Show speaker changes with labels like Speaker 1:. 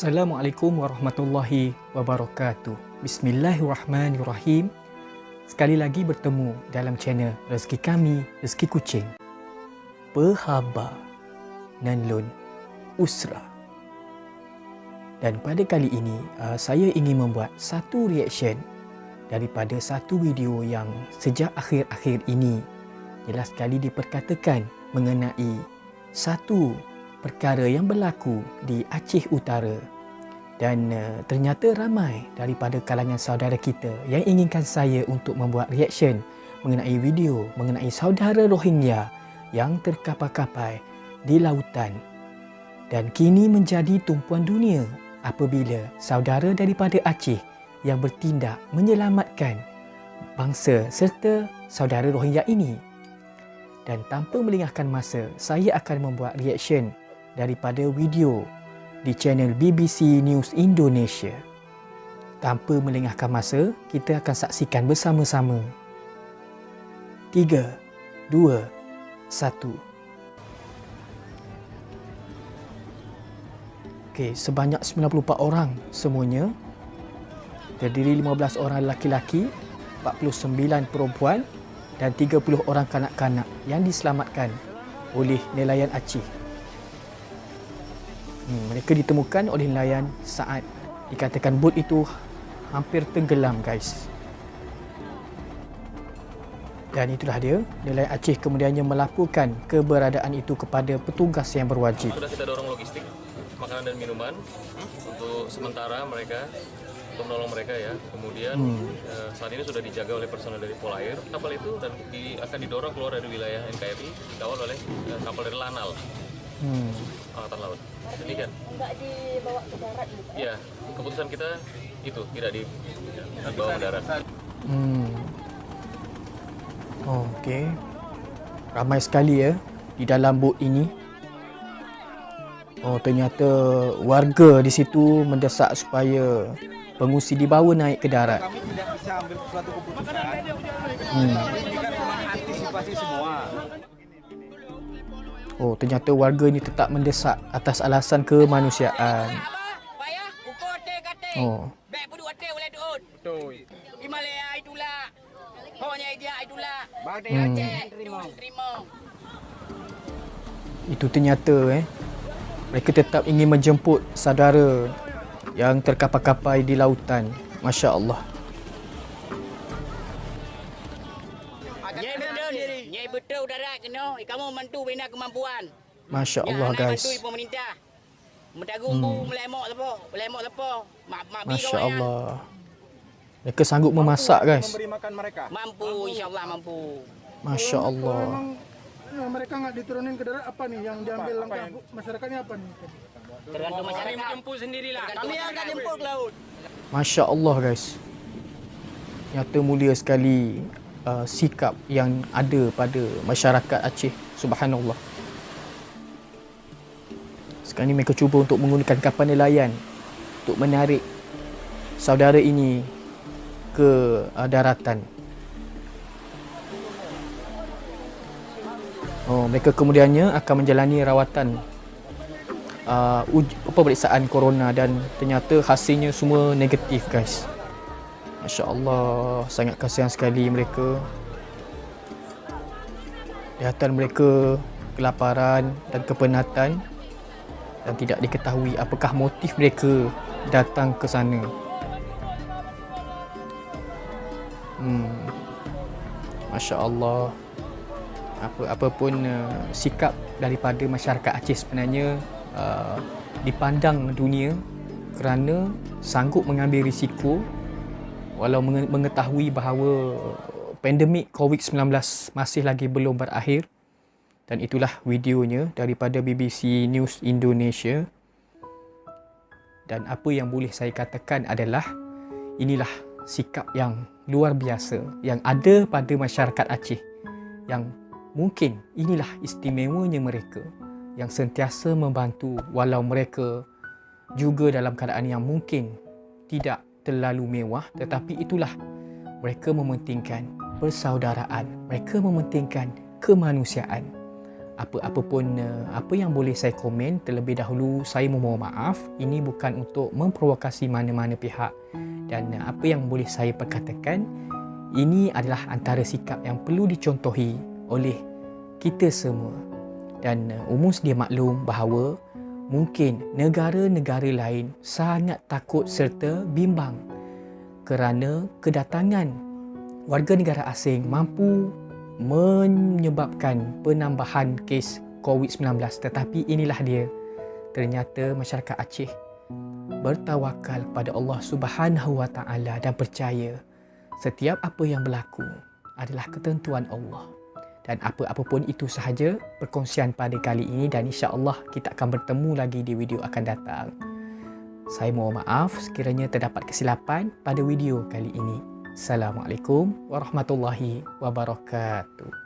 Speaker 1: Assalamualaikum warahmatullahi wabarakatuh. Bismillahirrahmanirrahim. Sekali lagi bertemu dalam channel Rezeki Kami, Rezeki Kucing. Perhaba Nanlun Usra. Dan pada kali ini, saya ingin membuat satu reaction daripada satu video yang sejak akhir-akhir ini jelas sekali diperkatakan mengenai satu perkara yang berlaku di Aceh Utara, dan ternyata ramai daripada kalangan saudara kita yang inginkan saya untuk membuat reaction mengenai video mengenai saudara Rohingya yang terkapar-kapar di lautan, dan kini menjadi tumpuan dunia apabila saudara daripada Aceh yang bertindak menyelamatkan bangsa serta saudara Rohingya ini. Dan tanpa melengahkan masa, saya akan membuat reaction daripada video di channel BBC News Indonesia. Tanpa melengahkan masa, kita akan saksikan bersama-sama. 3, 2, 1. Okey, sebanyak 94 orang semuanya. Terdiri 15 orang lelaki-lelaki, 49 perempuan dan 30 orang kanak-kanak yang diselamatkan oleh nelayan Aceh. Mereka ditemukan oleh nelayan saat dikatakan bot itu hampir tenggelam, guys. Dan itulah dia, nelayan Aceh kemudiannya melaporkan keberadaan itu kepada petugas yang berwajib.
Speaker 2: Sudah kita dorong logistik, makanan dan minuman untuk sementara mereka, untuk menolong mereka ya. Kemudian saat ini sudah dijaga oleh personel dari Polair kapal itu, dan akan didorong keluar dari wilayah NKRI, dikawal oleh kapal dari Lanal. Angkatan Laut. Demikian.
Speaker 3: Enggak dibawa ke darat gitu?
Speaker 2: Ya, keputusan kita itu tidak dibawa ke darat.
Speaker 1: Okey. Ramai sekali ya di dalam bot ini. Oh, ternyata warga di situ mendesak supaya pengungsi dibawa naik ke darat.
Speaker 4: Kami tidak bisa ambil suatu keputusan. Ini kan memang antisipasi semua.
Speaker 1: Oh, ternyata warga ini tetap mendesak atas alasan kemanusiaan. Oh.
Speaker 4: Betul.
Speaker 5: Himalaya itulah. Hanya dia itulah. Terima.
Speaker 1: Itu ternyata mereka tetap ingin menjemput saudara yang terkapar-kapar di lautan. Masya Allah.
Speaker 5: Nyai betul darat kena. Kamu membantu bina kemampuan.
Speaker 1: Masya Allah, guys.
Speaker 5: Bantu pemerintah. Mentagumbu melemok lepo. Mak
Speaker 1: Masya Allah. Mereka sanggup memasak, guys.
Speaker 4: Memberi makan mereka.
Speaker 5: Mampu, insyaAllah mampu.
Speaker 1: Masya Allah.
Speaker 6: Memang mereka nggak diturunin ke darat, apa nih yang diambil langkah masyarakatnya apa nih?
Speaker 5: Tergantung masyarakat. Kami jemput sendirilah. Kami yang akan jemput ke laut.
Speaker 1: Masya Allah, guys. Nyata mulia sekali sikap yang ada pada masyarakat Aceh. Subhanallah. Sekarang ni mereka cuba untuk menggunakan kapal nelayan untuk menarik saudara ini ke daratan. Oh, mereka kemudiannya akan menjalani rawatan pemeriksaan corona, dan ternyata hasilnya semua negatif, guys. Masya Allah, sangat kasihan sekali mereka. Lihatan mereka kelaparan dan kepenatan, dan tidak diketahui apakah motif mereka datang ke sana. Masya Allah. Apapun sikap daripada masyarakat Aceh sebenarnya dipandang dunia kerana sanggup mengambil risiko walau mengetahui bahawa pandemik COVID-19 masih lagi belum berakhir. Dan itulah videonya daripada BBC News Indonesia. Dan apa yang boleh saya katakan adalah inilah sikap yang luar biasa yang ada pada masyarakat Aceh, yang mungkin inilah istimewanya mereka yang sentiasa membantu walau mereka juga dalam keadaan yang mungkin tidak terlalu mewah, tetapi itulah mereka mementingkan persaudaraan, mereka mementingkan kemanusiaan. apa yang boleh saya komen, terlebih dahulu saya memohon maaf. Ini bukan untuk memprovokasi mana-mana pihak, dan apa yang boleh saya perkatakan, ini adalah antara sikap yang perlu dicontohi oleh kita semua. Dan umum sedia maklum bahawa mungkin negara-negara lain sangat takut serta bimbang kerana kedatangan warga negara asing mampu menyebabkan penambahan kes COVID-19. Tetapi inilah dia, ternyata masyarakat Aceh bertawakal kepada Allah Subhanahu Wa Taala dan percaya setiap apa yang berlaku adalah ketentuan Allah. Dan apa-apa pun itu sahaja perkongsian pada kali ini, dan insya-Allah kita akan bertemu lagi di video akan datang. Saya mohon maaf sekiranya terdapat kesilapan pada video kali ini. Assalamualaikum warahmatullahi wabarakatuh.